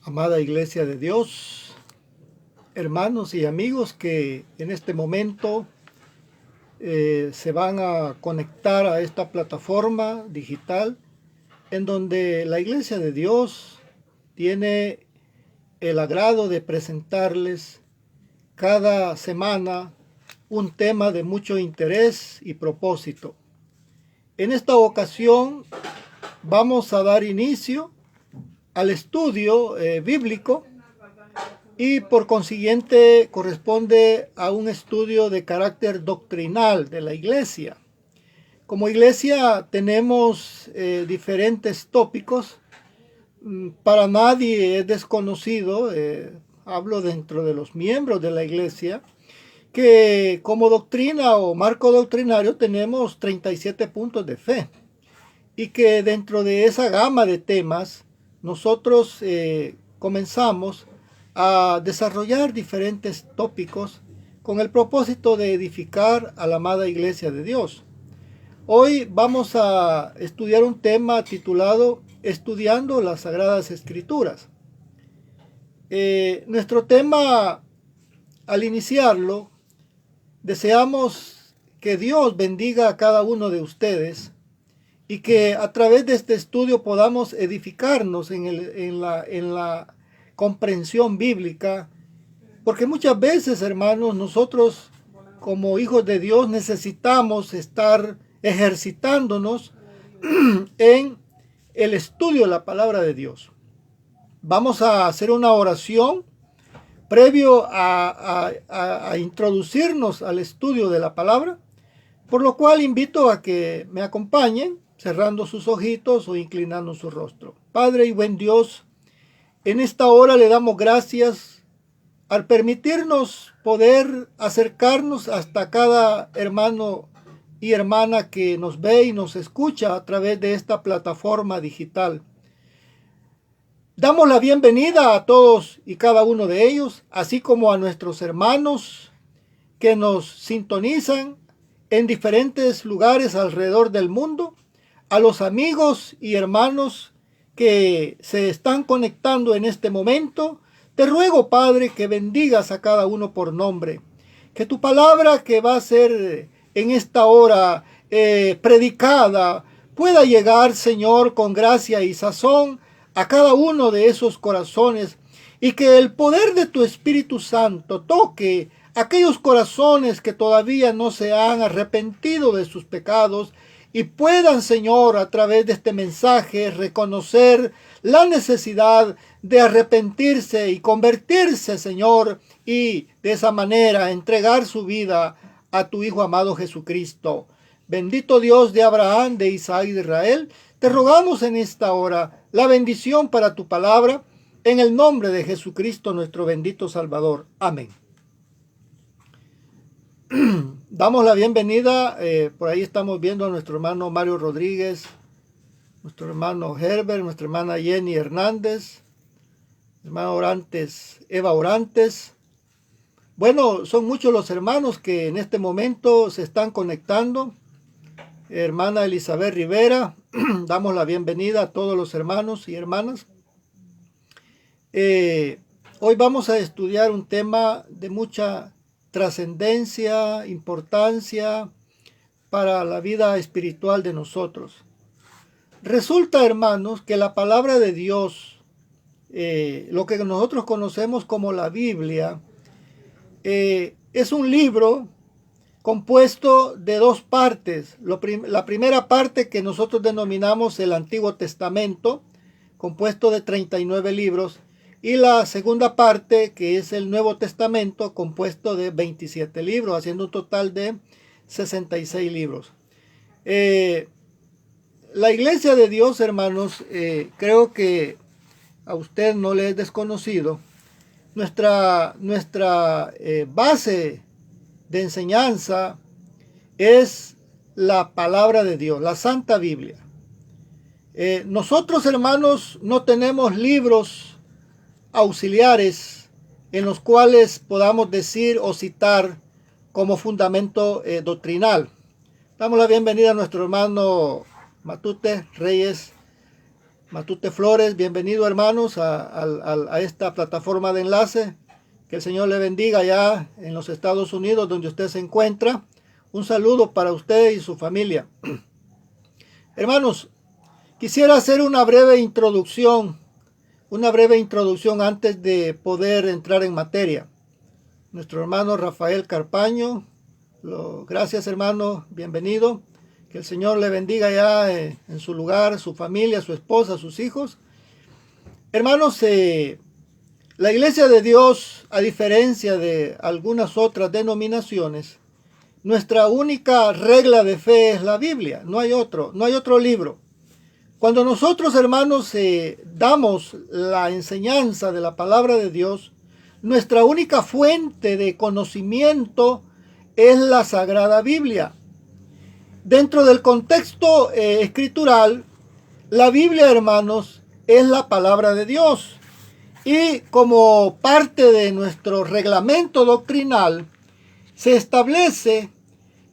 Amada Iglesia de Dios, hermanos y amigos que en este momento se van a conectar a esta plataforma digital en donde la Iglesia de Dios tiene el agrado de presentarles cada semana un tema de mucho interés y propósito. En esta ocasión vamos a dar inicio al estudio bíblico y por consiguiente corresponde a un estudio de carácter doctrinal de la iglesia. Como iglesia tenemos diferentes tópicos. Para nadie es desconocido, hablo dentro de los miembros de la iglesia, que como doctrina o marco doctrinario tenemos 37 puntos de fe y que dentro de esa gama de temas nosotros comenzamos a desarrollar diferentes tópicos con el propósito de edificar a la amada Iglesia de Dios. Hoy vamos a estudiar un tema titulado Estudiando las Sagradas Escrituras. Nuestro tema, al iniciarlo, deseamos que Dios bendiga a cada uno de ustedes y que a través de este estudio podamos edificarnos en la comprensión bíblica, porque muchas veces, hermanos, nosotros como hijos de Dios necesitamos estar ejercitándonos en el estudio de la palabra de Dios. Vamos a hacer una oración previo a introducirnos al estudio de la palabra, por lo cual invito a que me acompañen cerrando sus ojitos o inclinando su rostro. Padre y buen Dios, en esta hora le damos gracias al permitirnos poder acercarnos hasta cada hermano y hermana que nos ve y nos escucha a través de esta plataforma digital. Damos la bienvenida a todos y cada uno de ellos, así como a nuestros hermanos que nos sintonizan en diferentes lugares alrededor del mundo, a los amigos y hermanos que se están conectando en este momento. Te ruego, Padre, que bendigas a cada uno por nombre, que tu palabra que va a ser en esta hora predicada pueda llegar, Señor, con gracia y sazón a cada uno de esos corazones, y que el poder de tu Espíritu Santo toque aquellos corazones que todavía no se han arrepentido de sus pecados y puedan, Señor, a través de este mensaje reconocer la necesidad de arrepentirse y convertirse, Señor, y de esa manera entregar su vida a tu Hijo amado Jesucristo. Bendito Dios de Abraham, de Isaac y de Israel, te rogamos en esta hora la bendición para tu palabra, en el nombre de Jesucristo, nuestro bendito Salvador. Amén. Damos la bienvenida, por ahí estamos viendo a nuestro hermano Mario Rodríguez, nuestro hermano Herbert, nuestra hermana Jenny Hernández, hermano Orantes, Eva Orantes. Bueno, son muchos los hermanos que en este momento se están conectando. Hermana Elizabeth Rivera, damos la bienvenida a todos los hermanos y hermanas. Hoy vamos a estudiar un tema de mucha trascendencia, importancia para la vida espiritual de nosotros. Resulta, hermanos, que la palabra de Dios, lo que nosotros conocemos como la Biblia, es un libro compuesto de dos partes. La primera parte, que nosotros denominamos el Antiguo Testamento, compuesto de 39 libros, y la segunda parte, que es el Nuevo Testamento, compuesto de 27 libros, haciendo un total de 66 libros. La Iglesia de Dios, hermanos, creo que a usted no le es desconocido. Nuestra base de enseñanza es la palabra de Dios, la Santa Biblia. Nosotros, hermanos, no tenemos libros auxiliares en los cuales podamos decir o citar como fundamento doctrinal. Damos la bienvenida a nuestro hermano Matute Reyes. Matute Flores, bienvenido hermanos a esta plataforma de enlace. Que el Señor le bendiga allá en los Estados Unidos donde usted se encuentra. Un saludo para usted y su familia. Hermanos, quisiera hacer una breve introducción antes de poder entrar en materia. Nuestro hermano Rafael Carpaño, gracias hermano, bienvenido. Que el Señor le bendiga ya en su lugar, su familia, su esposa, sus hijos. Hermanos, la Iglesia de Dios, a diferencia de algunas otras denominaciones, nuestra única regla de fe es la Biblia, no hay otro libro. Cuando nosotros, hermanos, damos la enseñanza de la palabra de Dios, nuestra única fuente de conocimiento es la Sagrada Biblia. Dentro del contexto escritural, la Biblia, hermanos, es la palabra de Dios. Y como parte de nuestro reglamento doctrinal, se establece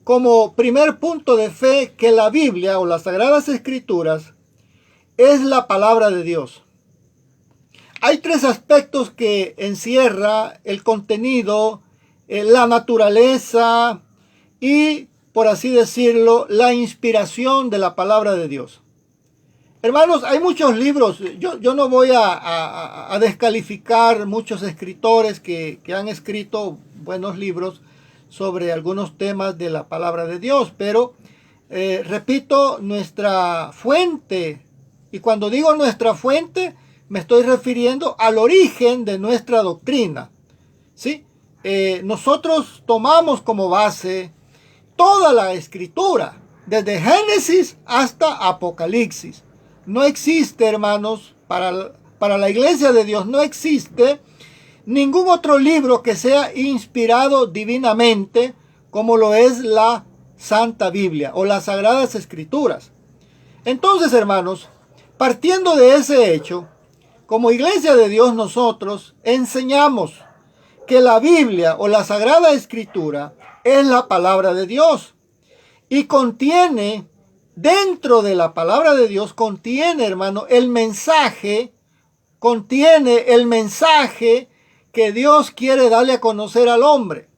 como primer punto de fe que la Biblia o las Sagradas Escrituras es la palabra de Dios. Hay tres aspectos que encierra el contenido, la naturaleza y, por así decirlo, la inspiración de la palabra de Dios. Hermanos, hay muchos libros, yo no voy a descalificar muchos escritores que han escrito buenos libros sobre algunos temas de la palabra de Dios, pero repito, nuestra fuente, y cuando digo nuestra fuente, me estoy refiriendo al origen de nuestra doctrina, ¿sí? Nosotros tomamos como base toda la escritura, desde Génesis hasta Apocalipsis. No existe, hermanos, para la Iglesia de Dios, no existe ningún otro libro que sea inspirado divinamente como lo es la Santa Biblia o las Sagradas Escrituras. Entonces, hermanos, partiendo de ese hecho, como Iglesia de Dios nosotros enseñamos que la Biblia o la Sagrada Escritura es la palabra de Dios y contiene, dentro de la palabra de Dios, contiene, hermano, el mensaje que Dios quiere darle a conocer al hombre.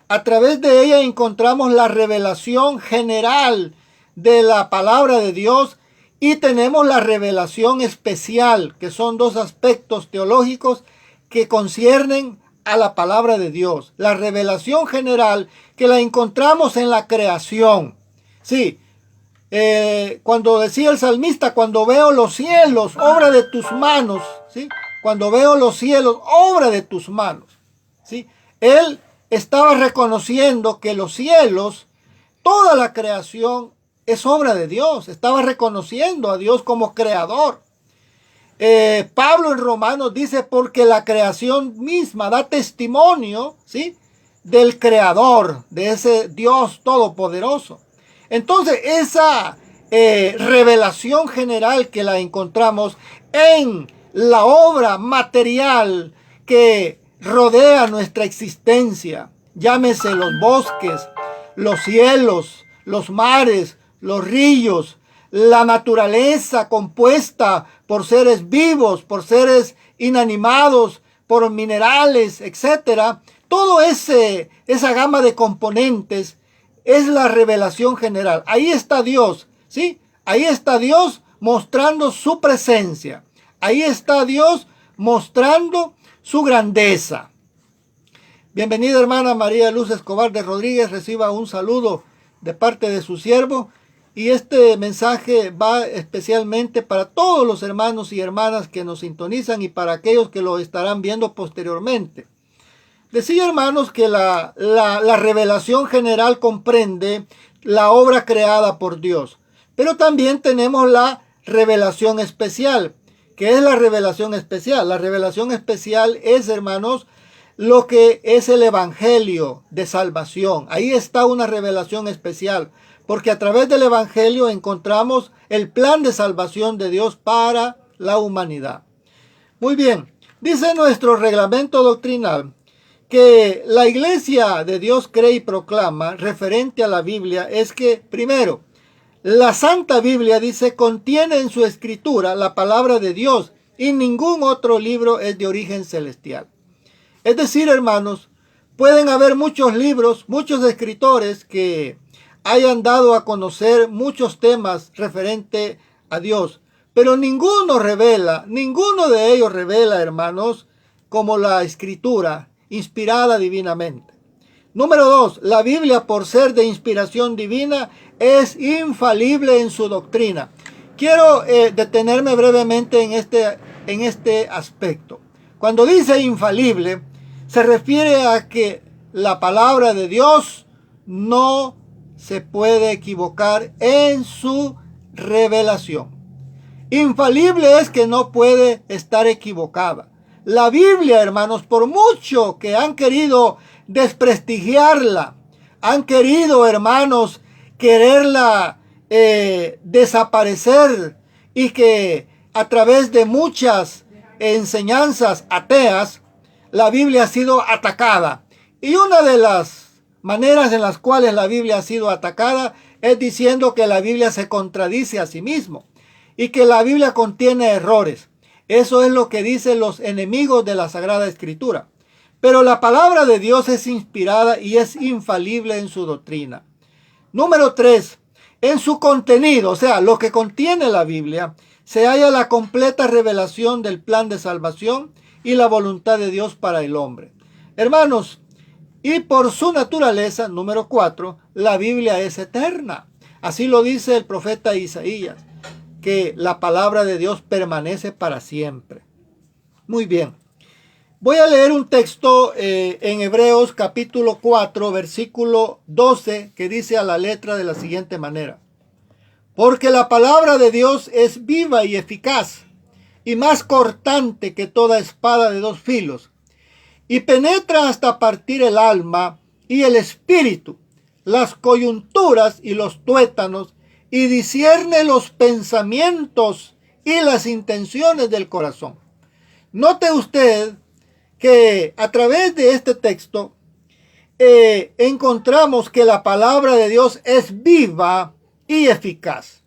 A través de ella encontramos la revelación general de la palabra de Dios y tenemos la revelación especial, que son dos aspectos teológicos que conciernen a la palabra de Dios. La revelación general que la encontramos en la creación. Sí, cuando decía el salmista, cuando veo los cielos, obra de tus manos, ¿sí? Cuando veo los cielos, obra de tus manos, ¿sí? Él estaba reconociendo que los cielos, toda la creación es obra de Dios. Estaba reconociendo a Dios como creador. Pablo en Romanos dice, porque la creación misma da testimonio, ¿sí?, del creador, de ese Dios todopoderoso. Entonces, esa revelación general que la encontramos en la obra material que rodea nuestra existencia, llámese los bosques, los cielos, los mares, los ríos, la naturaleza compuesta por seres vivos, por seres inanimados, por minerales, etcétera. Todo esa gama de componentes es la revelación general. Ahí está Dios, ¿sí? Ahí está Dios mostrando su presencia. Ahí está Dios mostrando su grandeza. Bienvenida hermana María Luz Escobar de Rodríguez. Reciba un saludo de parte de su siervo. Y este mensaje va especialmente para todos los hermanos y hermanas que nos sintonizan y para aquellos que lo estarán viendo posteriormente. Decía, hermanos, que la revelación general comprende la obra creada por Dios. Pero también tenemos la revelación especial. ¿Qué es la revelación especial? La revelación especial es, hermanos, lo que es el evangelio de salvación. Ahí está una revelación especial. Porque a través del evangelio encontramos el plan de salvación de Dios para la humanidad. Muy bien, dice nuestro reglamento doctrinal que la Iglesia de Dios cree y proclama referente a la Biblia es que, primero, La Santa Biblia, dice, contiene en su escritura la palabra de Dios y ningún otro libro es de origen celestial. Es decir, hermanos, pueden haber muchos libros, muchos escritores que hayan dado a conocer muchos temas referentes a Dios, pero ninguno de ellos revela, hermanos, como la escritura inspirada divinamente. Número 2, la Biblia, por ser de inspiración divina, es infalible en su doctrina. Quiero detenerme brevemente en este aspecto. Cuando dice infalible, se refiere a que la palabra de Dios no se puede equivocar en su revelación. Infalible es que no puede estar equivocada. La Biblia, hermanos, por mucho que han querido desprestigiarla, han querido, hermanos, quererla desaparecer, y que a través de muchas enseñanzas ateas, la Biblia ha sido atacada. Y una de las maneras en las cuales la Biblia ha sido atacada es diciendo que la Biblia se contradice a sí mismo y que la Biblia contiene errores. Eso es lo que dicen los enemigos de la Sagrada Escritura. Pero la palabra de Dios es inspirada y es infalible en su doctrina. Número 3. En su contenido, o sea, lo que contiene la Biblia, se halla la completa revelación del plan de salvación y la voluntad de Dios para el hombre. Hermanos, y por su naturaleza, número 4, la Biblia es eterna. Así lo dice el profeta Isaías, que la palabra de Dios permanece para siempre. Muy bien. Voy a leer un texto en Hebreos capítulo 4, versículo 12, que dice a la letra de la siguiente manera. Porque la palabra de Dios es viva y eficaz, y más cortante que toda espada de dos filos, y penetra hasta partir el alma y el espíritu, las coyunturas y los tuétanos, y discierne los pensamientos y las intenciones del corazón. Note usted que a través de este texto encontramos que la palabra de Dios es viva y eficaz.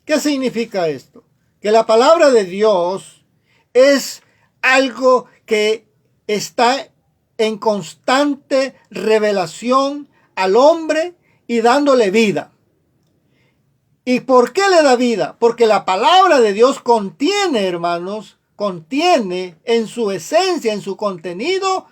¿Qué significa esto? Que la palabra de Dios es algo que está en constante revelación al hombre y dándole vida. ¿Y por qué le da vida? Porque la palabra de Dios contiene, hermanos, contiene en su esencia, en su contenido,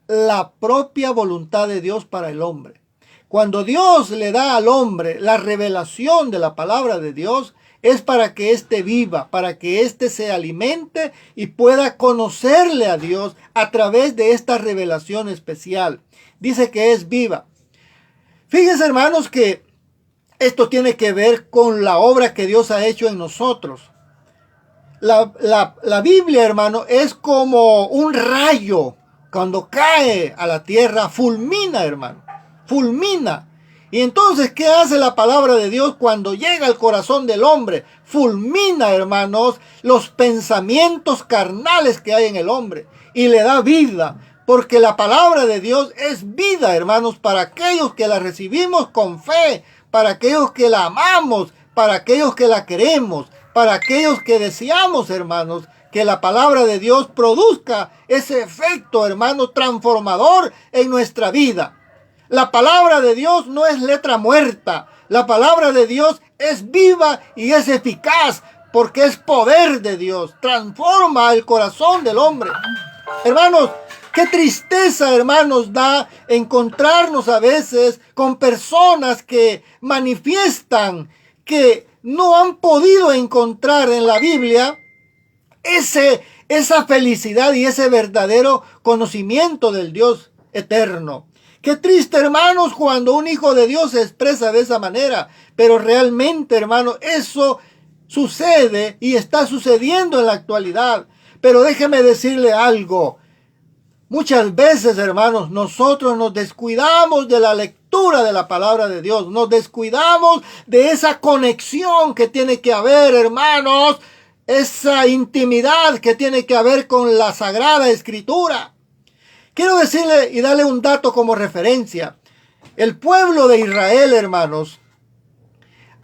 la propia voluntad de Dios para el hombre. Cuando Dios le da al hombre la revelación de la palabra de Dios, es para que éste viva, para que éste se alimente y pueda conocerle a Dios a través de esta revelación especial. Dice que es viva. Fíjense, hermanos, que esto tiene que ver con la obra que Dios ha hecho en nosotros. La Biblia, hermano, es como un rayo. Cuando cae a la tierra, fulmina, hermano. Fulmina. Y entonces, ¿qué hace la palabra de Dios cuando llega al corazón del hombre? Fulmina, hermanos, los pensamientos carnales que hay en el hombre. Y le da vida. Porque la palabra de Dios es vida, hermanos, para aquellos que la recibimos con fe. Para aquellos que la amamos. Para aquellos que la queremos. Para aquellos que deseamos, hermanos, que la palabra de Dios produzca ese efecto, hermano, transformador en nuestra vida. La palabra de Dios no es letra muerta. La palabra de Dios es viva y es eficaz porque es poder de Dios. Transforma el corazón del hombre. Hermanos, qué tristeza, hermanos, da encontrarnos a veces con personas que manifiestan que no han podido encontrar en la Biblia esa felicidad y ese verdadero conocimiento del Dios eterno. Qué triste, hermanos, cuando un hijo de Dios se expresa de esa manera. Pero realmente, hermanos, eso sucede y está sucediendo en la actualidad. Pero déjeme decirle algo. Muchas veces, hermanos, nosotros nos descuidamos de la lectura de la palabra de Dios. Nos descuidamos de esa conexión que tiene que haber, hermanos. Esa intimidad que tiene que haber con la Sagrada Escritura. Quiero decirle y darle un dato como referencia. El pueblo de Israel, hermanos,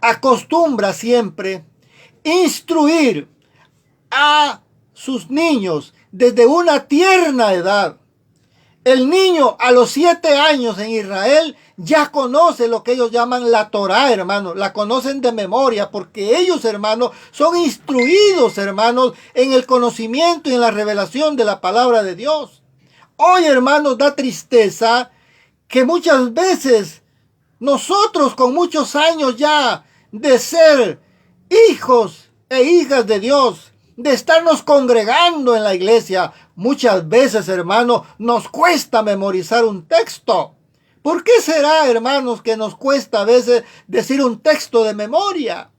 acostumbra siempre instruir a sus niños desde una tierna edad. El niño a los 7 años en Israel ya conoce lo que ellos llaman la Torá, hermanos. La conocen de memoria porque ellos, hermanos, son instruidos, hermanos, en el conocimiento y en la revelación de la palabra de Dios. Hoy, hermanos, da tristeza que muchas veces nosotros con muchos años ya de ser hijos e hijas de Dios, de estarnos congregando en la iglesia, muchas veces, hermanos, nos cuesta memorizar un texto. ¿Por qué será, hermanos, que nos cuesta a veces decir un texto de memoria?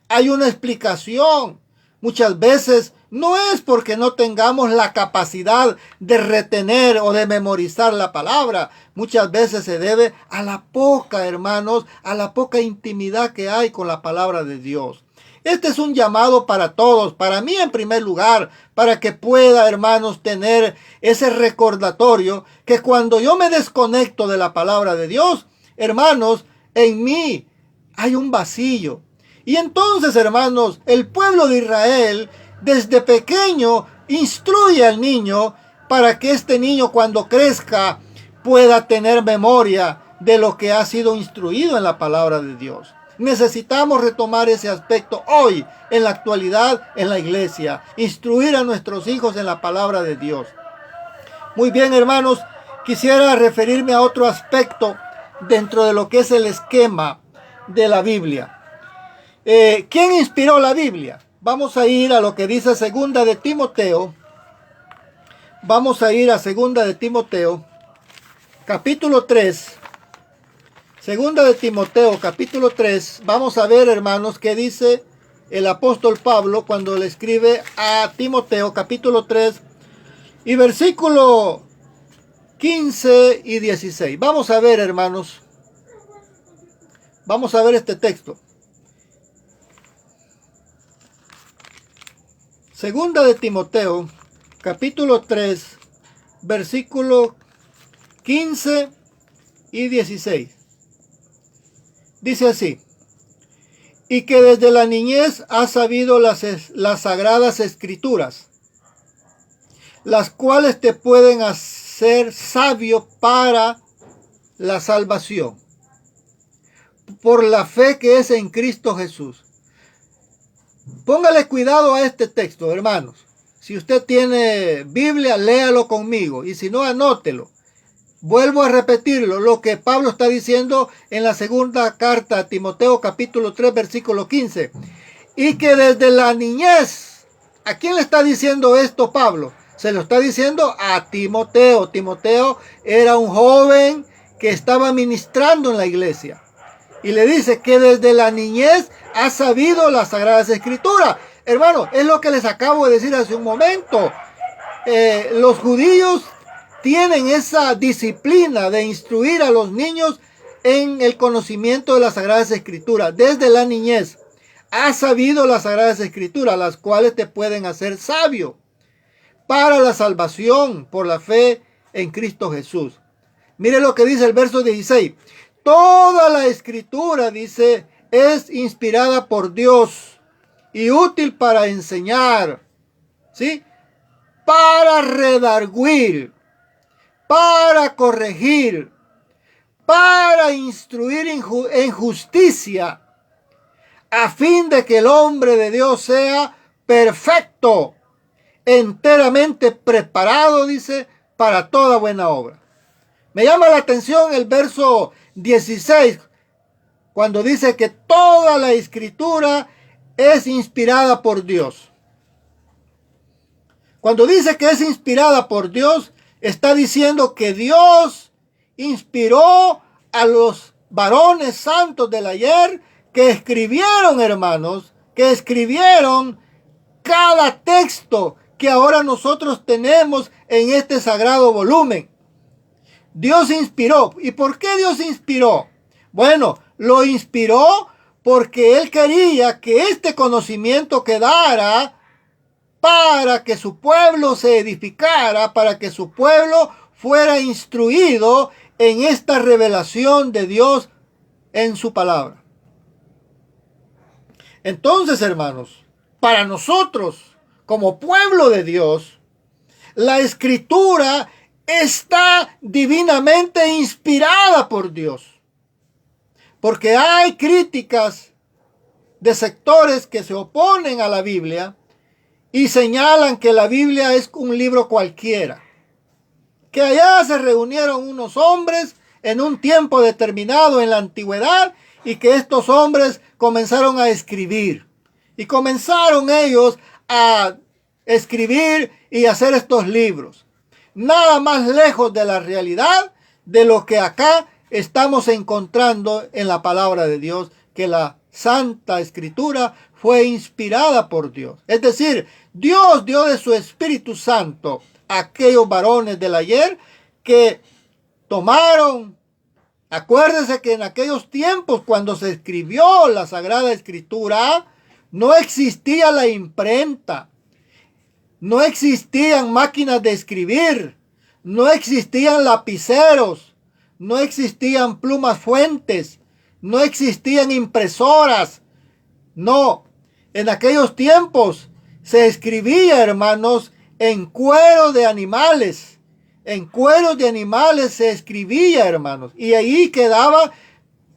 Hay una explicación. Muchas veces no es porque no tengamos la capacidad de retener o de memorizar la palabra. Muchas veces se debe a la poca, hermanos, a la poca intimidad que hay con la palabra de Dios. Este es un llamado para todos, para mí en primer lugar, para que pueda, hermanos, tener ese recordatorio que cuando yo me desconecto de la palabra de Dios, hermanos, en mí hay un vacío. Y entonces, hermanos, el pueblo de Israel desde pequeño instruye al niño para que este niño cuando crezca pueda tener memoria de lo que ha sido instruido en la palabra de Dios. Necesitamos retomar ese aspecto hoy, en la actualidad, en la iglesia. Instruir a nuestros hijos en la palabra de Dios. Muy bien, hermanos, quisiera referirme a otro aspecto dentro de lo que es el esquema de la Biblia. ¿Quién inspiró la Biblia? Vamos a ir a lo que dice Segunda de Timoteo. Vamos a ir a Segunda de Timoteo, capítulo 3. Segunda de Timoteo, capítulo 3. Vamos a ver, hermanos, qué dice el apóstol Pablo cuando le escribe a Timoteo, capítulo 3, y versículo 15 y 16. Vamos a ver, hermanos. Vamos a ver este texto. Segunda de Timoteo, capítulo 3, versículo 15 y 16. Dice así: y que desde la niñez has sabido las sagradas escrituras, las cuales te pueden hacer sabio para la salvación, por la fe que es en Cristo Jesús. Póngale cuidado a este texto, hermanos. Si usted tiene Biblia, léalo conmigo, y si no, anótelo. Vuelvo a repetirlo, lo que Pablo está diciendo en la segunda carta a Timoteo, capítulo 3, versículo 15. Y que desde la niñez, ¿a quién le está diciendo esto Pablo? Se lo está diciendo a Timoteo. Timoteo era un joven que estaba ministrando en la iglesia. Y le dice que desde la niñez ha sabido las sagradas escrituras. Hermano, es lo que les acabo de decir hace un momento. Los judíos tienen esa disciplina de instruir a los niños en el conocimiento de las Sagradas Escrituras. Desde la niñez has sabido las Sagradas Escrituras, las cuales te pueden hacer sabio para la salvación por la fe en Cristo Jesús. Mire lo que dice el verso 16. Toda la Escritura, dice, es inspirada por Dios y útil para enseñar, ¿sí? Para redarguir, para corregir, para instruir en justicia, a fin de que el hombre de Dios sea perfecto, enteramente preparado, dice, para toda buena obra. Me llama la atención el verso 16, cuando dice que toda la escritura es inspirada por Dios. Cuando dice que es inspirada por Dios, está diciendo que Dios inspiró a los varones santos del ayer que escribieron, hermanos, que escribieron cada texto que ahora nosotros tenemos en este sagrado volumen. Dios inspiró. ¿Y por qué Dios inspiró? Bueno, lo inspiró porque Él quería que este conocimiento quedara para que su pueblo se edificara, para que su pueblo fuera instruido en esta revelación de Dios en su palabra. Entonces, hermanos, para nosotros, como pueblo de Dios, la Escritura está divinamente inspirada por Dios. Porque hay críticas de sectores que se oponen a la Biblia y señalan que la Biblia es un libro cualquiera. Que allá se reunieron unos hombres en un tiempo determinado en la antigüedad y que estos hombres comenzaron a escribir. Y comenzaron ellos a escribir y hacer estos libros. Nada más lejos de la realidad de lo que acá estamos encontrando en la palabra de Dios, que la Santa Escritura fue inspirada por Dios. Es decir, Dios dio de su Espíritu Santo a aquellos varones del ayer que tomaron. Acuérdense que en aquellos tiempos, cuando se escribió la Sagrada Escritura, no existía la imprenta, no existían máquinas de escribir, no existían lapiceros, no existían plumas fuentes, no existían impresoras. No, en aquellos tiempos se escribía, hermanos, en cuero de animales. En cueros de animales se escribía, hermanos, y ahí quedaba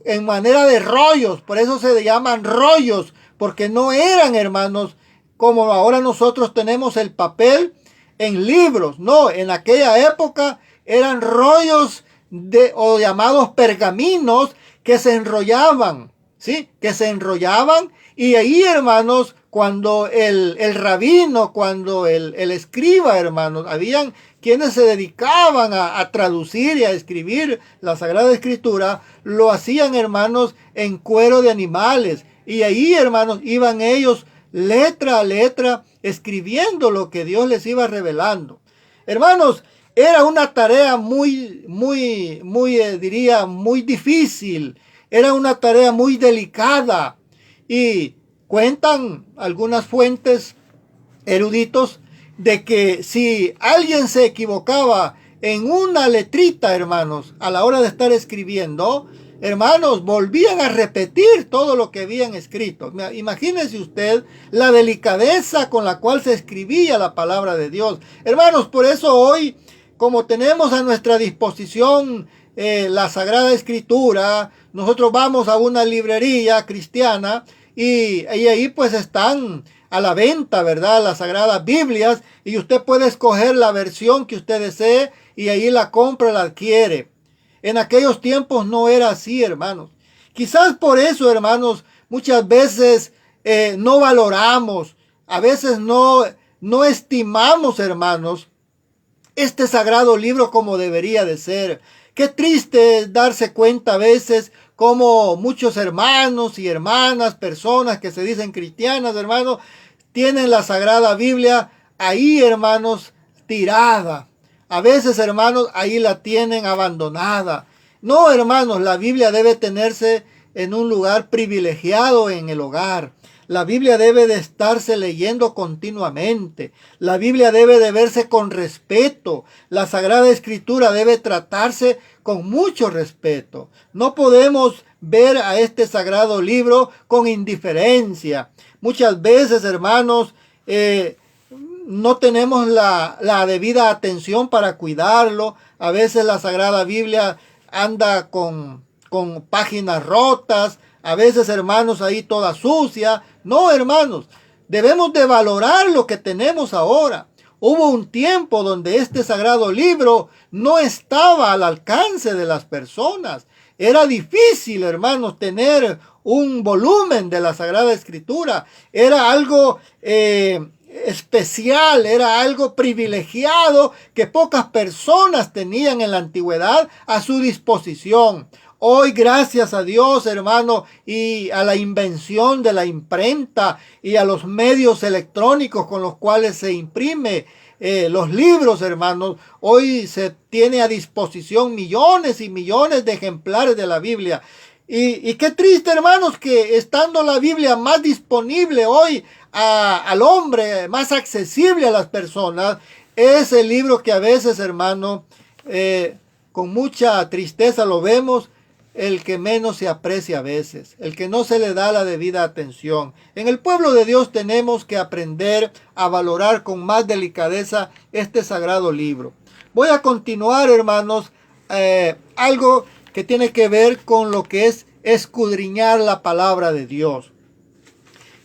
en manera de rollos. Por eso se llaman rollos, porque no eran, hermanos, como ahora nosotros tenemos el papel en libros. No, en aquella época eran rollos o llamados pergaminos que se enrollaban, ¿sí? Que se enrollaban, y ahí, hermanos, cuando el rabino, cuando el escriba, hermanos, habían quienes se dedicaban a traducir y a escribir la Sagrada Escritura, lo hacían, hermanos, en cuero de animales. Y ahí, hermanos, iban ellos letra a letra escribiendo lo que Dios les iba revelando. Hermanos, era una tarea diría, muy difícil. Era una tarea muy delicada. Y cuentan algunas fuentes eruditos de que si alguien se equivocaba en una letrita, hermanos, a la hora de estar escribiendo, hermanos, volvían a repetir todo lo que habían escrito. Imagínese usted la delicadeza con la cual se escribía la palabra de Dios. Hermanos, por eso hoy, como tenemos a nuestra disposición la Sagrada Escritura, nosotros vamos a una librería cristiana y ahí pues están a la venta, ¿verdad? Las Sagradas Biblias, y usted puede escoger la versión que usted desee y ahí la compra, la adquiere. En aquellos tiempos no era así, hermanos. Quizás por eso, hermanos, muchas veces no valoramos, a veces no estimamos, hermanos, este sagrado libro como debería de ser. Qué triste es darse cuenta a veces como muchos hermanos y hermanas, personas que se dicen cristianas, hermanos, tienen la Sagrada Biblia ahí, hermanos, tirada. A veces, hermanos, ahí la tienen abandonada. No, hermanos, la Biblia debe tenerse en un lugar privilegiado en el hogar. La Biblia debe de estarse leyendo continuamente. La Biblia debe de verse con respeto. La Sagrada Escritura debe tratarse con mucho respeto. No podemos ver a este sagrado libro con indiferencia. Muchas veces, hermanos, no tenemos la debida atención para cuidarlo. A veces la Sagrada Biblia anda con páginas rotas. A veces, hermanos, ahí toda sucia. No, hermanos, debemos de valorar lo que tenemos ahora. Hubo un tiempo donde este sagrado libro no estaba al alcance de las personas. Era difícil, hermanos, tener un volumen de la Sagrada Escritura. Era algo especial, era algo privilegiado que pocas personas tenían en la antigüedad a su disposición. Hoy, gracias a Dios, hermano, y a la invención de la imprenta y a los medios electrónicos con los cuales se imprime los libros, hermanos, hoy se tiene a disposición millones y millones de ejemplares de la Biblia. Y qué triste, hermanos, que estando la Biblia más disponible hoy al hombre, más accesible a las personas, es el libro que a veces, hermano, con mucha tristeza lo vemos, el que menos se aprecia a veces, el que no se le da la debida atención. En el pueblo de Dios tenemos que aprender a valorar con más delicadeza este sagrado libro. Voy a continuar, hermanos, algo que tiene que ver con lo que es escudriñar la palabra de Dios.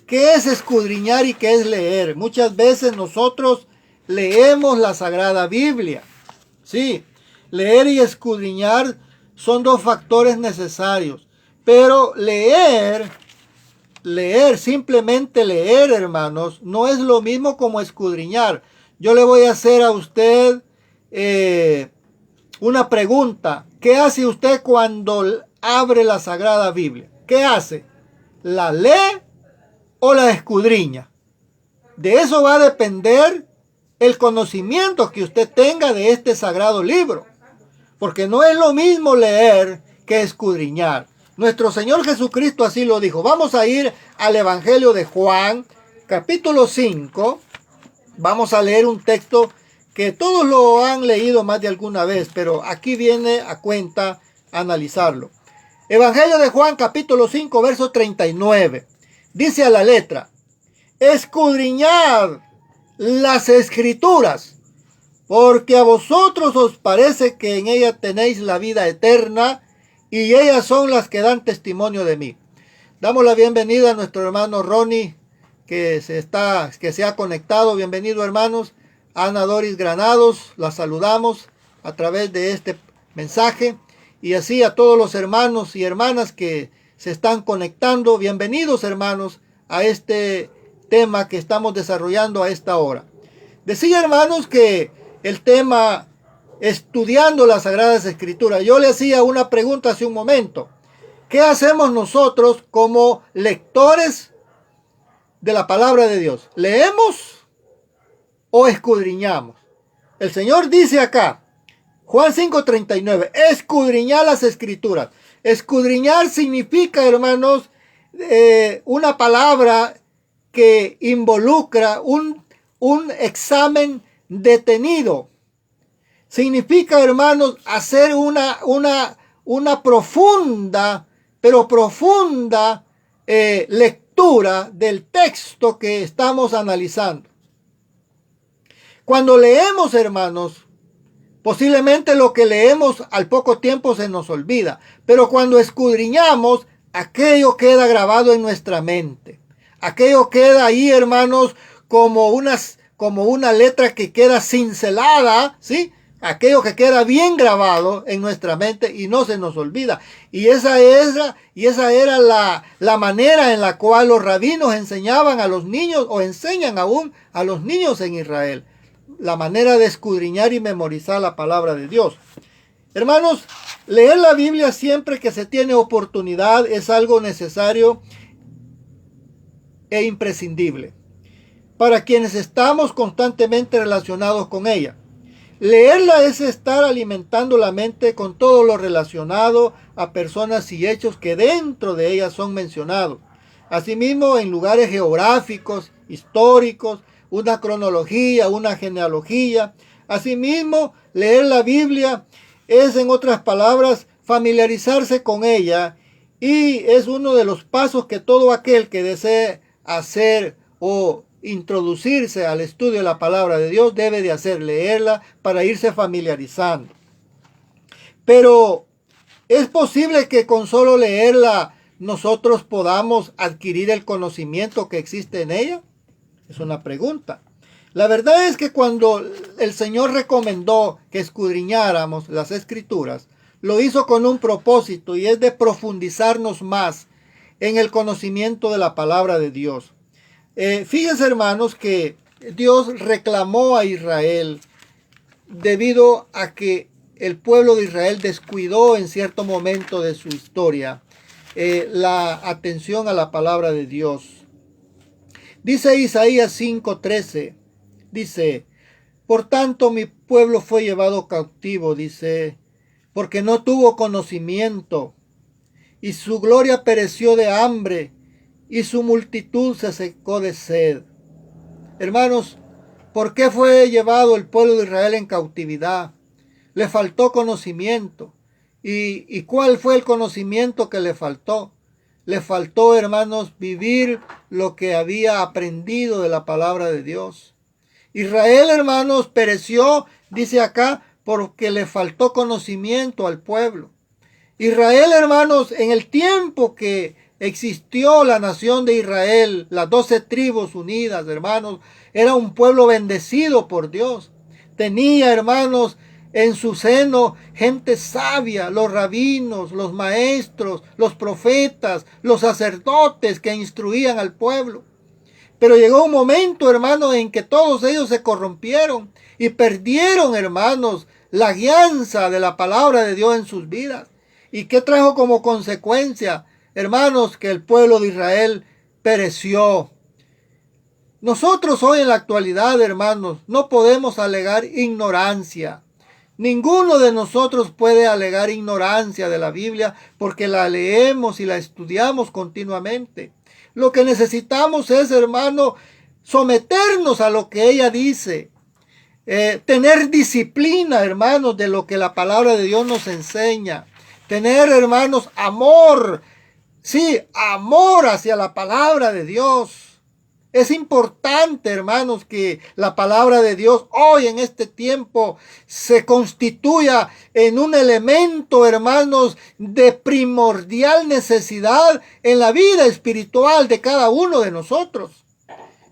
¿Qué es escudriñar y qué es leer? Muchas veces nosotros leemos la Sagrada Biblia. Sí, leer y escudriñar son dos factores necesarios. Pero simplemente leer, hermanos, no es lo mismo como escudriñar. Yo le voy a hacer a usted una pregunta. ¿Qué hace usted cuando abre la Sagrada Biblia? ¿Qué hace? ¿La lee o la escudriña? De eso va a depender el conocimiento que usted tenga de este sagrado libro. Porque no es lo mismo leer que escudriñar. Nuestro Señor Jesucristo así lo dijo. Vamos a ir al Evangelio de Juan, capítulo 5. Vamos a leer un texto que todos lo han leído más de alguna vez, pero aquí viene a cuenta analizarlo. Evangelio de Juan, capítulo 5, verso 39. Dice a la letra: escudriñad las escrituras, porque a vosotros os parece que en ellas tenéis la vida eterna, y ellas son las que dan testimonio de mí. Damos la bienvenida a nuestro hermano Ronnie, que se ha conectado. Bienvenido, hermanos. Ana Doris Granados, la saludamos a través de este mensaje. Y así a todos los hermanos y hermanas que se están conectando. Bienvenidos, hermanos, a este tema que estamos desarrollando a esta hora. Decía, hermanos, que el tema estudiando las Sagradas Escrituras. Yo le hacía una pregunta hace un momento. ¿Qué hacemos nosotros como lectores de la palabra de Dios? ¿Leemos o escudriñamos? El Señor dice acá, Juan 5:39, escudriñar las Escrituras. Escudriñar significa, hermanos, una palabra que involucra un examen detenido. Significa, hermanos, hacer una profunda, pero profunda lectura del texto que estamos analizando. Cuando leemos, hermanos, posiblemente lo que leemos al poco tiempo se nos olvida, pero cuando escudriñamos, aquello queda grabado en nuestra mente. Aquello queda ahí, hermanos, como una letra que queda cincelada, ¿sí? Aquello que queda bien grabado en nuestra mente y no se nos olvida. Y esa era la manera en la cual los rabinos enseñaban a los niños, o enseñan aún a los niños en Israel. La manera de escudriñar y memorizar la palabra de Dios. Hermanos, leer la Biblia siempre que se tiene oportunidad es algo necesario e imprescindible para quienes estamos constantemente relacionados con ella. Leerla es estar alimentando la mente con todo lo relacionado a personas y hechos que dentro de ella son mencionados. Asimismo, en lugares geográficos, históricos, una cronología, una genealogía. Asimismo, leer la Biblia es, en otras palabras, familiarizarse con ella, y es uno de los pasos que todo aquel que desee hacer o introducirse al estudio de la palabra de Dios debe de hacer, leerla para irse familiarizando. Pero ¿es posible que con solo leerla nosotros podamos adquirir el conocimiento que existe en ella? Es una pregunta. La verdad es que cuando el Señor recomendó que escudriñáramos las Escrituras, lo hizo con un propósito, y es de profundizarnos más en el conocimiento de la palabra de Dios. Fíjense, hermanos, que Dios reclamó a Israel debido a que el pueblo de Israel descuidó en cierto momento de su historia la atención a la palabra de Dios. Dice Isaías 5:13, dice: por tanto mi pueblo fue llevado cautivo, dice, porque no tuvo conocimiento, y su gloria pereció de hambre, y su multitud se secó de sed. Hermanos, ¿por qué fue llevado el pueblo de Israel en cautividad? Le faltó conocimiento. ¿Y cuál fue el conocimiento que le faltó? Le faltó, hermanos, vivir lo que había aprendido de la palabra de Dios. Israel, hermanos, pereció, dice acá, porque le faltó conocimiento al pueblo. Israel, hermanos, en el tiempo que existió la nación de Israel, las 12 tribus unidas, hermanos, era un pueblo bendecido por Dios. Tenía, hermanos, en su seno gente sabia, los rabinos, los maestros, los profetas, los sacerdotes que instruían al pueblo. Pero llegó un momento, hermanos, en que todos ellos se corrompieron y perdieron, hermanos, la guianza de la palabra de Dios en sus vidas. ¿Y qué trajo como consecuencia, hermanos? Que el pueblo de Israel pereció. Nosotros hoy en la actualidad, hermanos, no podemos alegar ignorancia. Ninguno de nosotros puede alegar ignorancia de la Biblia porque la leemos y la estudiamos continuamente. Lo que necesitamos es, hermano, someternos a lo que ella dice. Tener disciplina, hermanos, de lo que la palabra de Dios nos enseña. Tener, hermanos, amor. Sí, amor hacia la palabra de Dios. Es importante, hermanos, que la palabra de Dios hoy en este tiempo se constituya en un elemento, hermanos, de primordial necesidad en la vida espiritual de cada uno de nosotros.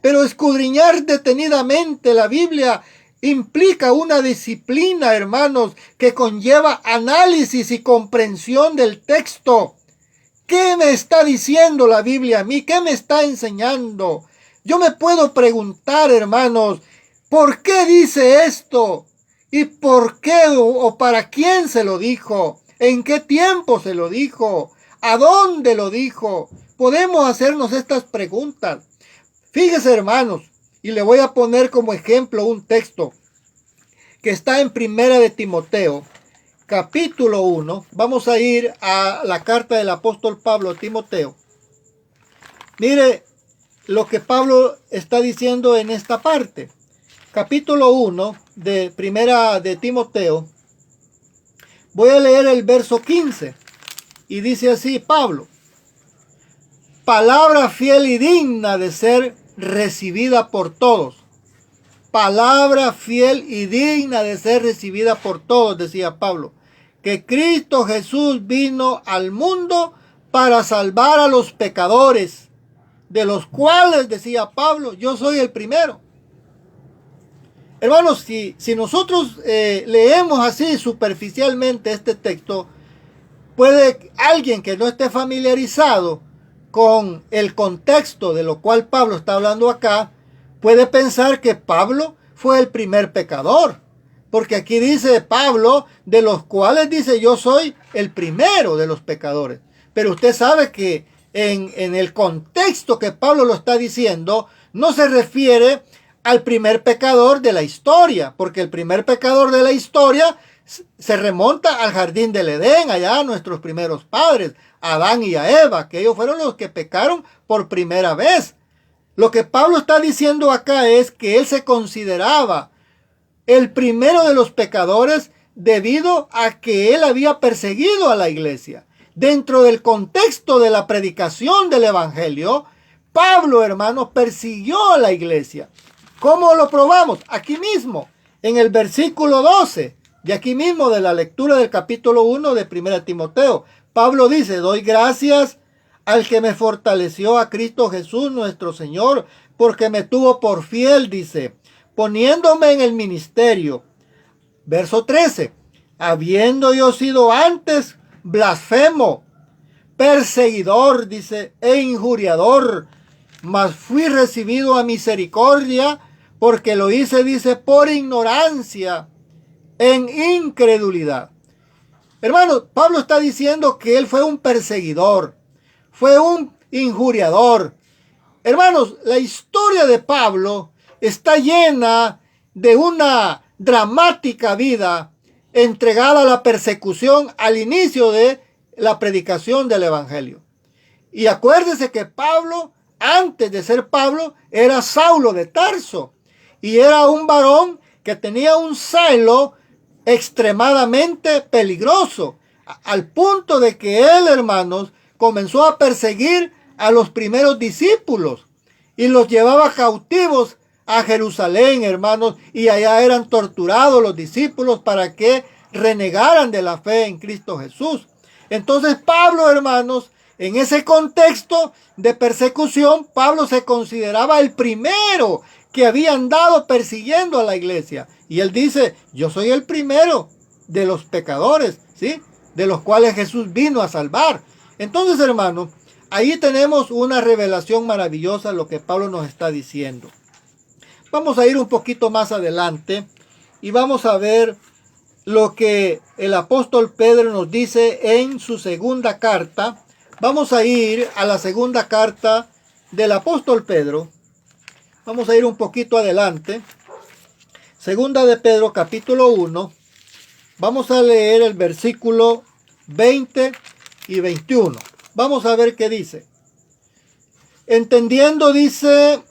Pero escudriñar detenidamente la Biblia implica una disciplina, hermanos, que conlleva análisis y comprensión del texto. ¿Qué me está diciendo la Biblia a mí? ¿Qué me está enseñando? Yo me puedo preguntar, hermanos, ¿por qué dice esto? ¿Y por qué o para quién se lo dijo? ¿En qué tiempo se lo dijo? ¿A dónde lo dijo? Podemos hacernos estas preguntas. Fíjese, hermanos, y le voy a poner como ejemplo un texto que está en Primera de Timoteo, capítulo 1. Vamos a ir a la carta del apóstol Pablo a Timoteo. Mire lo que Pablo está diciendo en esta parte. Capítulo 1 de Primera de Timoteo. Voy a leer el verso 15. Y dice así Pablo: palabra fiel y digna de ser recibida por todos. Palabra fiel y digna de ser recibida por todos, decía Pablo. Que Cristo Jesús vino al mundo para salvar a los pecadores, de los cuales, decía Pablo, yo soy el primero. Hermanos, si nosotros leemos así superficialmente este texto, puede alguien que no esté familiarizado con el contexto de lo cual Pablo está hablando acá, puede pensar que Pablo fue el primer pecador. Porque aquí dice Pablo, de los cuales dice yo soy el primero de los pecadores. Pero usted sabe que en el contexto que Pablo lo está diciendo, no se refiere al primer pecador de la historia, porque el primer pecador de la historia se remonta al jardín del Edén, allá a nuestros primeros padres, a Adán y a Eva, que ellos fueron los que pecaron por primera vez. Lo que Pablo está diciendo acá es que él se consideraba el primero de los pecadores debido a que él había perseguido a la iglesia. Dentro del contexto de la predicación del evangelio, Pablo, hermanos, persiguió a la iglesia. ¿Cómo lo probamos? Aquí mismo, en el versículo 12, de aquí mismo de la lectura del capítulo 1 de 1 Timoteo. Pablo dice: doy gracias al que me fortaleció, a Cristo Jesús nuestro Señor, porque me tuvo por fiel, dice, poniéndome en el ministerio. Verso 13, habiendo yo sido antes blasfemo, perseguidor, dice, e injuriador, mas fui recibido a misericordia, porque lo hice, dice, por ignorancia, en incredulidad. Hermanos, Pablo está diciendo que él fue un perseguidor, fue un injuriador. Hermanos, la historia de Pablo está llena de una dramática vida entregada a la persecución al inicio de la predicación del evangelio. Y acuérdese que Pablo, antes de ser Pablo, era Saulo de Tarso, y era un varón que tenía un celo extremadamente peligroso. al punto de que él, hermanos, comenzó a perseguir a los primeros discípulos y los llevaba cautivos a Jerusalén, hermanos, y allá eran torturados los discípulos para que renegaran de la fe en Cristo Jesús. Entonces Pablo, hermanos, en ese contexto de persecución, Pablo se consideraba el primero que había andado persiguiendo a la iglesia. Y él dice, yo soy el primero de los pecadores, ¿sí? De los cuales Jesús vino a salvar. Entonces, hermanos, ahí tenemos una revelación maravillosa, lo que Pablo nos está diciendo. Vamos a ir un poquito más adelante y vamos a ver lo que el apóstol Pedro nos dice en su segunda carta. Vamos a ir a la segunda carta del apóstol Pedro. Vamos a ir un poquito adelante. Segunda de Pedro, capítulo 1. Vamos a leer el versículo 20 y 21. Vamos a ver qué dice. Entendiendo, dice,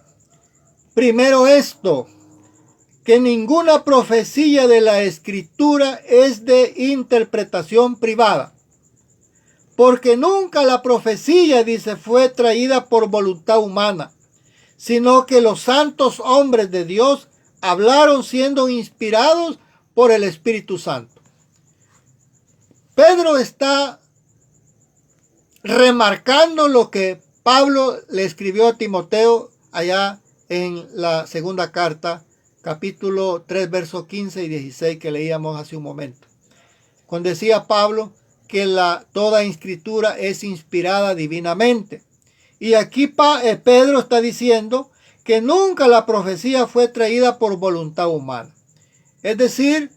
primero esto, que ninguna profecía de la Escritura es de interpretación privada. Porque nunca la profecía, dice, fue traída por voluntad humana, sino que los santos hombres de Dios hablaron siendo inspirados por el Espíritu Santo. Pedro está remarcando lo que Pablo le escribió a Timoteo allá en la segunda carta, capítulo 3, versos 15 y 16 que leíamos hace un momento. Cuando decía Pablo que toda escritura es inspirada divinamente. Y aquí Pedro está diciendo que nunca la profecía fue traída por voluntad humana. Es decir,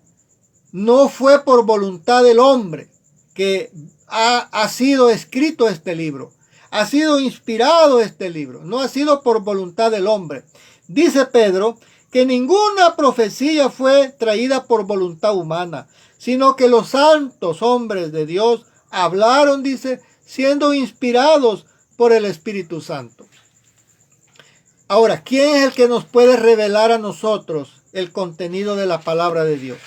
no fue por voluntad del hombre que ha sido escrito este libro. Ha sido inspirado este libro. No ha sido por voluntad del hombre. Dice Pedro que ninguna profecía fue traída por voluntad humana, sino que los santos hombres de Dios hablaron, dice, siendo inspirados por el Espíritu Santo. Ahora, ¿quién es el que nos puede revelar a nosotros el contenido de la palabra de Dios?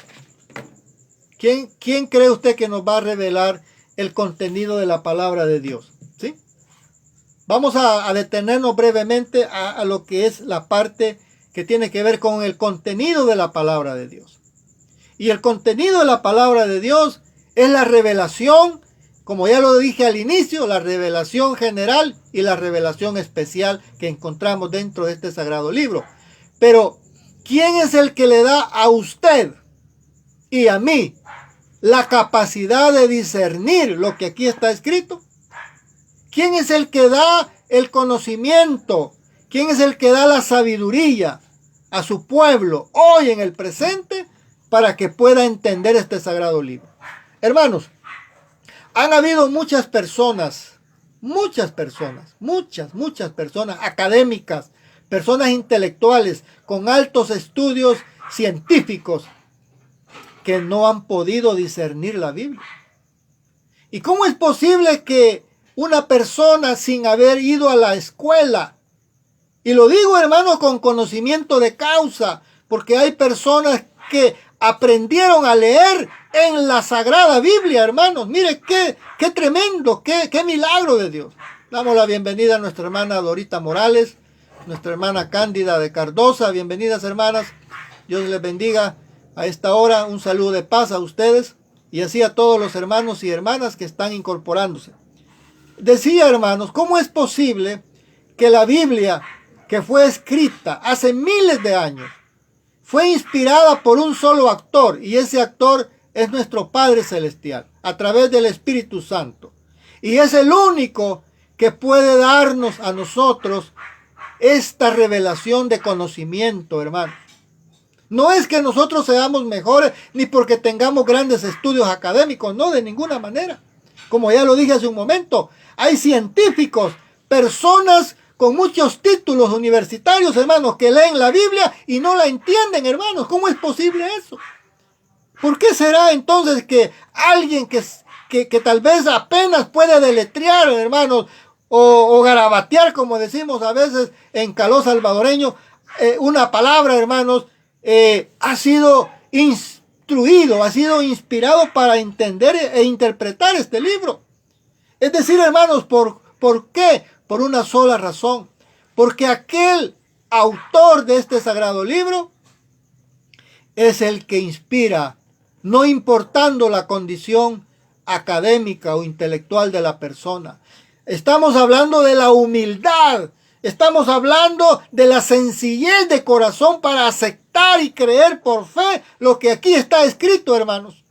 ¿Quién cree usted que nos va a revelar el contenido de la palabra de Dios? ¿Sí? Vamos a detenernos brevemente a lo que es la parte que tiene que ver con el contenido de la palabra de Dios. Y el contenido de la palabra de Dios es la revelación, como ya lo dije al inicio, la revelación general y la revelación especial que encontramos dentro de este sagrado libro. Pero, ¿quién es el que le da a usted y a mí la capacidad de discernir lo que aquí está escrito? ¿Quién es el que da el conocimiento? ¿Quién es el que da la sabiduría a su pueblo hoy en el presente para que pueda entender este sagrado libro? Hermanos, han habido muchas personas académicas, personas intelectuales con altos estudios científicos que no han podido discernir la Biblia. ¿Y cómo es posible que una persona sin haber ido a la escuela, y lo digo, hermano, con conocimiento de causa, porque hay personas que aprendieron a leer en la Sagrada Biblia, hermanos? Mire qué tremendo, qué milagro de Dios. Damos la bienvenida a nuestra hermana Dorita Morales, nuestra hermana Cándida de Cardosa. Bienvenidas, hermanas. Dios les bendiga a esta hora. Un saludo de paz a ustedes y así a todos los hermanos y hermanas que están incorporándose. Decía, hermanos, ¿cómo es posible que la Biblia, que fue escrita hace miles de años, fue inspirada por un solo actor, y ese actor es nuestro Padre Celestial, a través del Espíritu Santo? Y es el único que puede darnos a nosotros esta revelación de conocimiento, hermanos. No es que nosotros seamos mejores, ni porque tengamos grandes estudios académicos, no, de ninguna manera. Como ya lo dije hace un momento, hay científicos, personas con muchos títulos universitarios, hermanos, que leen la Biblia y no la entienden, hermanos. ¿Cómo es posible eso? ¿Por qué será entonces que alguien que tal vez apenas puede deletrear, hermanos, o garabatear, como decimos a veces en caló salvadoreño, una palabra, hermanos, ha sido instruido instruido, ha sido inspirado para entender e interpretar este libro. Es decir, hermanos, ¿por qué? Por una sola razón. Porque aquel autor de este sagrado libro es el que inspira, no importando la condición académica o intelectual de la persona. Estamos hablando de la humildad. Estamos hablando de la sencillez de corazón para aceptar y creer por fe lo que aquí está escrito, hermanos.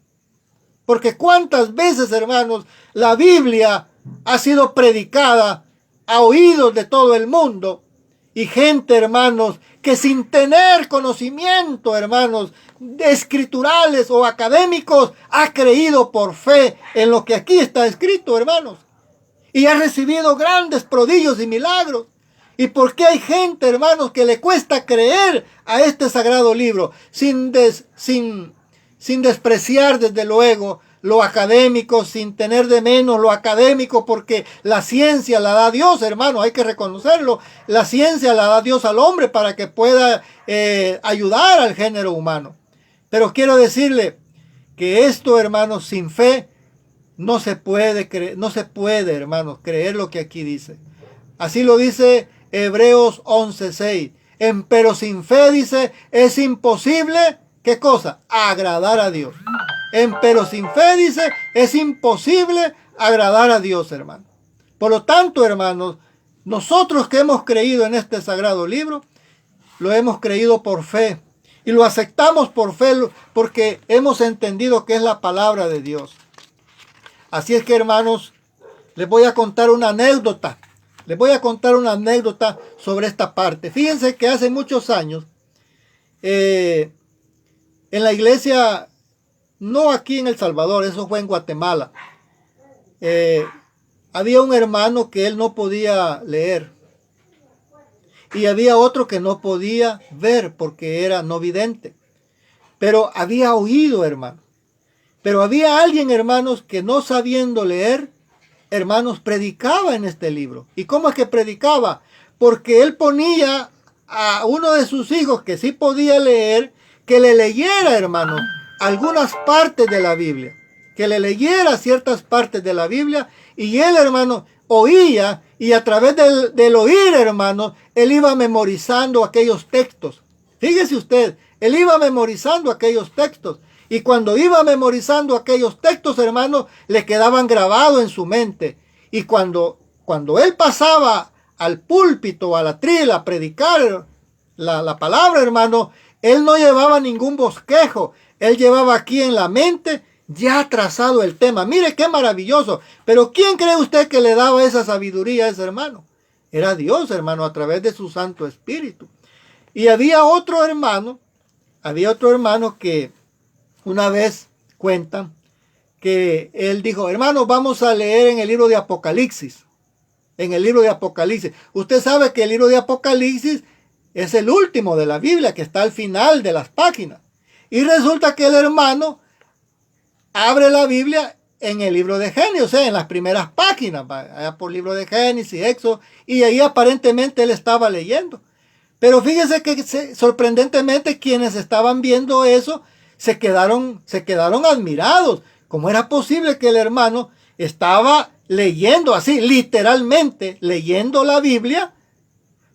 Porque cuántas veces, hermanos, la Biblia ha sido predicada a oídos de todo el mundo. Y gente, hermanos, que sin tener conocimiento, hermanos, escriturales o académicos, ha creído por fe en lo que aquí está escrito, hermanos. Y ha recibido grandes prodigios y milagros. ¿Y por qué hay gente, hermanos, que le cuesta creer a este sagrado libro? Sin despreciar, desde luego, lo académico, sin tener de menos lo académico, porque la ciencia la da Dios, hermano, hay que reconocerlo. La ciencia la da Dios al hombre para que pueda ayudar al género humano. Pero quiero decirle que esto, hermanos, sin fe, no se puede, hermanos, creer lo que aquí dice. Así lo dice Hebreos 11:6. Pero sin fe, dice, es imposible, ¿qué cosa? Agradar a Dios. Pero sin fe, dice, es imposible agradar a Dios, hermano. Por lo tanto, hermanos, nosotros que hemos creído en este sagrado libro, lo hemos creído por fe. Y lo aceptamos por fe porque hemos entendido que es la palabra de Dios. Así es que, hermanos, les voy a contar una anécdota. Les voy a contar una anécdota sobre esta parte. Fíjense que hace muchos años, en la iglesia, no aquí en El Salvador, eso fue en Guatemala, había un hermano que él no podía leer. Y había otro que no podía ver porque era no vidente. Pero había oído, hermano. Pero había alguien, hermanos, que no sabiendo leer, hermanos, predicaba en este libro. ¿Y cómo es que predicaba? Porque él ponía a uno de sus hijos que sí podía leer, que le leyera, hermanos, algunas partes de la Biblia. Que le leyera ciertas partes de la Biblia. Y él, hermano, oía, y a través del oír, hermano, él iba memorizando aquellos textos. Fíjese usted, él iba memorizando aquellos textos. Y cuando iba memorizando aquellos textos, hermanos, le quedaban grabados en su mente. Y cuando él pasaba al púlpito, a la trila, a predicar la palabra, hermano, él no llevaba ningún bosquejo. Él llevaba aquí en la mente ya trazado el tema. Mire qué maravilloso. Pero ¿quién cree usted que le daba esa sabiduría a ese hermano? Era Dios, hermano, a través de su Santo Espíritu. Y había otro hermano que una vez cuentan que él dijo, hermano, vamos a leer en el libro de Apocalipsis. En el libro de Apocalipsis. Usted sabe que el libro de Apocalipsis es el último de la Biblia, que está al final de las páginas. Y resulta que el hermano abre la Biblia en el libro de Génesis, o sea, en las primeras páginas, allá por el libro de Génesis, Éxodo, y ahí aparentemente él estaba leyendo. Pero fíjese que sorprendentemente quienes estaban viendo eso se quedaron admirados. ¿Cómo era posible que el hermano estaba leyendo así, literalmente, leyendo la Biblia,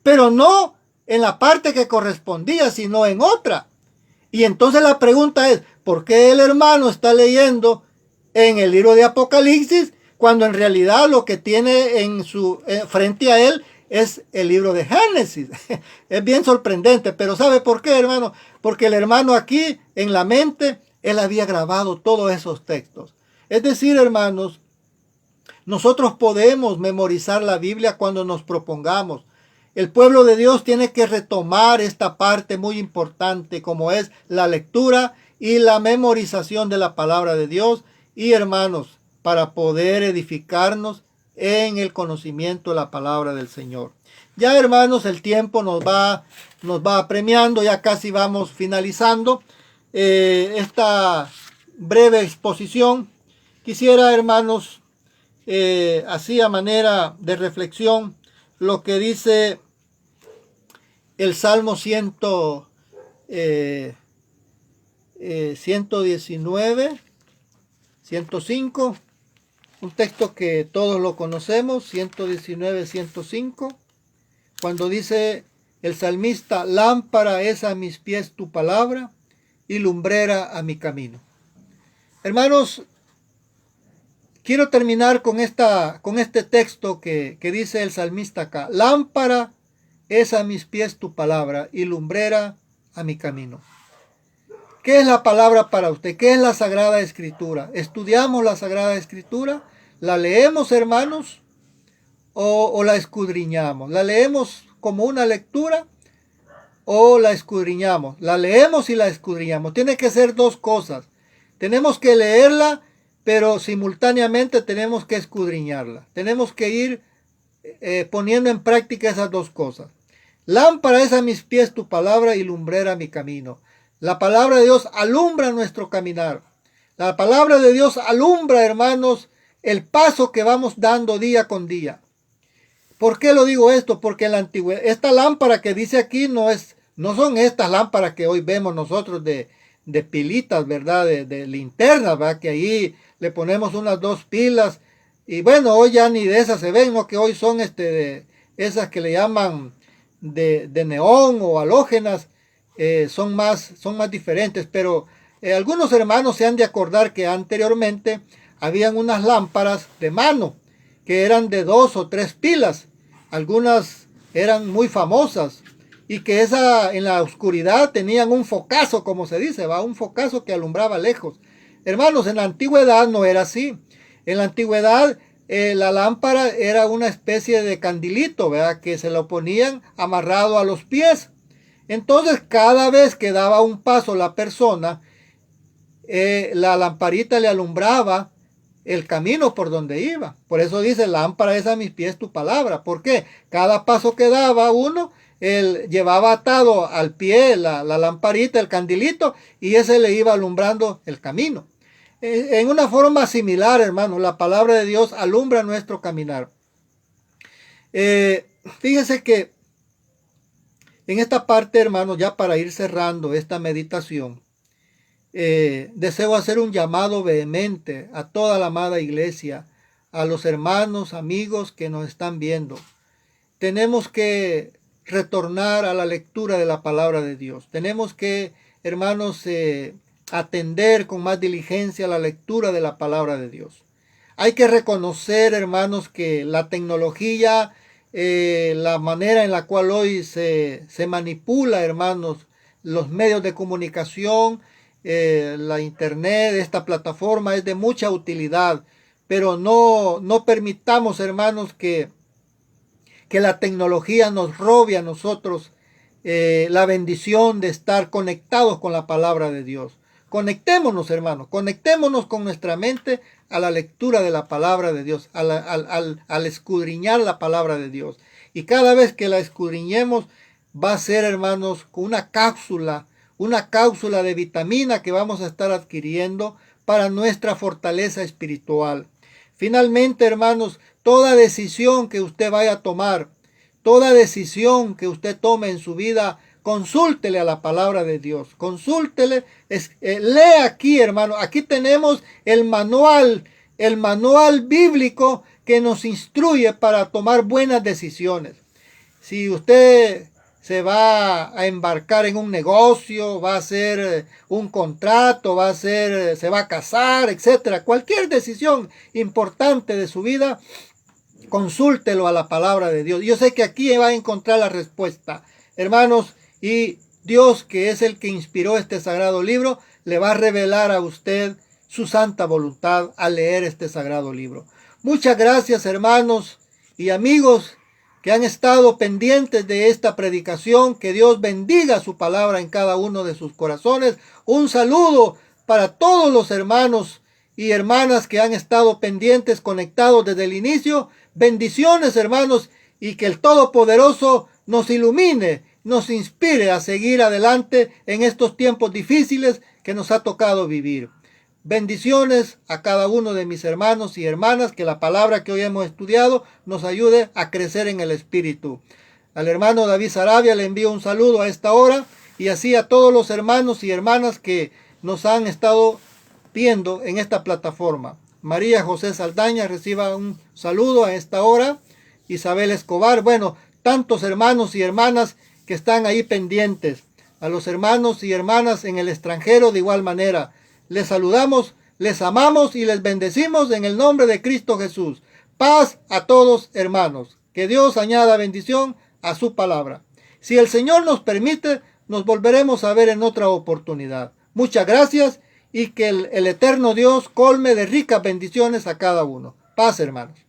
pero no en la parte que correspondía, sino en otra? Y entonces la pregunta es, ¿por qué el hermano está leyendo en el libro de Apocalipsis cuando en realidad lo que tiene frente a él es el libro de Génesis? Es bien sorprendente, pero ¿sabe por qué, hermano? Porque el hermano aquí en la mente, él había grabado todos esos textos. Es decir, hermanos, nosotros podemos memorizar la Biblia cuando nos propongamos. El pueblo de Dios tiene que retomar esta parte muy importante como es la lectura y la memorización de la palabra de Dios. Y hermanos, para poder edificarnos en el conocimiento de la palabra del Señor. Ya, hermanos, el tiempo nos va apremiando, ya casi vamos finalizando esta breve exposición. Quisiera, hermanos, así a manera de reflexión, lo que dice el Salmo 119, 105, un texto que todos lo conocemos, 119, 105, cuando dice el salmista: lámpara es a mis pies tu palabra y lumbrera a mi camino. Hermanos, quiero terminar con este texto que dice el salmista acá: lámpara es a mis pies tu palabra y lumbrera a mi camino. ¿Qué es la palabra para usted? ¿Qué es la Sagrada Escritura? ¿Estudiamos la Sagrada Escritura? ¿La leemos, hermanos? ¿O la escudriñamos? ¿La leemos como una lectura o la escudriñamos? La leemos y la escudriñamos. Tiene que ser dos cosas. Tenemos que leerla, pero simultáneamente tenemos que escudriñarla. Tenemos que ir poniendo en práctica esas dos cosas. Lámpara es a mis pies tu palabra y lumbrera a mi camino. La palabra de Dios alumbra nuestro caminar. La palabra de Dios alumbra, hermanos, el paso que vamos dando día con día. ¿Por qué lo digo esto? Porque en la antigüedad, esta lámpara que dice aquí no son estas lámparas que hoy vemos nosotros de pilitas, ¿verdad? De linternas, ¿verdad? Que ahí le ponemos unas 2 pilas. Y bueno, hoy ya ni de esas se ven, ¿no? Que hoy son esas que le llaman de neón o halógenas. Son más diferentes, pero algunos hermanos se han de acordar que anteriormente habían unas lámparas de mano que eran de 2 o 3 pilas. Algunas eran muy famosas y que en la oscuridad tenían un focazo, como se dice, ¿va? Un focazo que alumbraba lejos. Hermanos, en la antigüedad no era así. En la antigüedad la lámpara era una especie de candilito, ¿verdad? Que se lo ponían amarrado a los pies. Entonces, cada vez que daba un paso la persona, la lamparita le alumbraba el camino por donde iba. Por eso dice: lámpara es a mis pies tu palabra. ¿Por qué? Cada paso que daba uno, él llevaba atado al pie la lamparita, el candilito, y ese le iba alumbrando el camino. En una forma similar, hermano, la palabra de Dios alumbra nuestro caminar. Fíjense que en esta parte, hermanos, ya para ir cerrando esta meditación, deseo hacer un llamado vehemente a toda la amada iglesia, a los hermanos, amigos que nos están viendo. Tenemos que retornar a la lectura de la palabra de Dios. Tenemos que, hermanos, atender con más diligencia la lectura de la palabra de Dios. Hay que reconocer, hermanos, que la tecnología, la manera en la cual hoy se manipula, hermanos, los medios de comunicación, la internet, esta plataforma es de mucha utilidad, pero no permitamos, hermanos, que la tecnología nos robe a nosotros la bendición de estar conectados con la palabra de Dios. Conectémonos, hermanos, conectémonos con nuestra mente a la lectura de la palabra de Dios, al escudriñar la palabra de Dios. Y cada vez que la escudriñemos, va a ser, hermanos, con una cápsula de vitamina que vamos a estar adquiriendo para nuestra fortaleza espiritual. Finalmente, hermanos, toda decisión que usted vaya a tomar, toda decisión que usted tome en su vida, consúltele a la palabra de Dios, consúltele, lea aquí, hermano, aquí tenemos el manual bíblico que nos instruye para tomar buenas decisiones. Si usted se va a embarcar en un negocio, va a hacer un contrato, se va a casar, etcétera, cualquier decisión importante de su vida, consúltelo a la palabra de Dios. Yo sé que aquí va a encontrar la respuesta, hermanos, y Dios, que es el que inspiró este sagrado libro, le va a revelar a usted su santa voluntad al leer este sagrado libro. Muchas gracias, hermanos y amigos que han estado pendientes de esta predicación. Que Dios bendiga su palabra en cada uno de sus corazones. Un saludo para todos los hermanos y hermanas que han estado pendientes, conectados desde el inicio. Bendiciones, hermanos, y que el Todopoderoso nos ilumine, nos inspire a seguir adelante en estos tiempos difíciles que nos ha tocado vivir. Bendiciones a cada uno de mis hermanos y hermanas, que la palabra que hoy hemos estudiado nos ayude a crecer en el Espíritu. Al hermano David Sarabia le envío un saludo a esta hora, y así a todos los hermanos y hermanas que nos han estado viendo en esta plataforma. María José Saldaña, reciba un saludo a esta hora. Isabel Escobar, bueno, tantos hermanos y hermanas que están ahí pendientes. A los hermanos y hermanas en el extranjero de igual manera. Les saludamos, les amamos y les bendecimos en el nombre de Cristo Jesús. Paz a todos, hermanos. Que Dios añada bendición a su palabra. Si el Señor nos permite, nos volveremos a ver en otra oportunidad. Muchas gracias y que el eterno Dios colme de ricas bendiciones a cada uno. Paz, hermanos.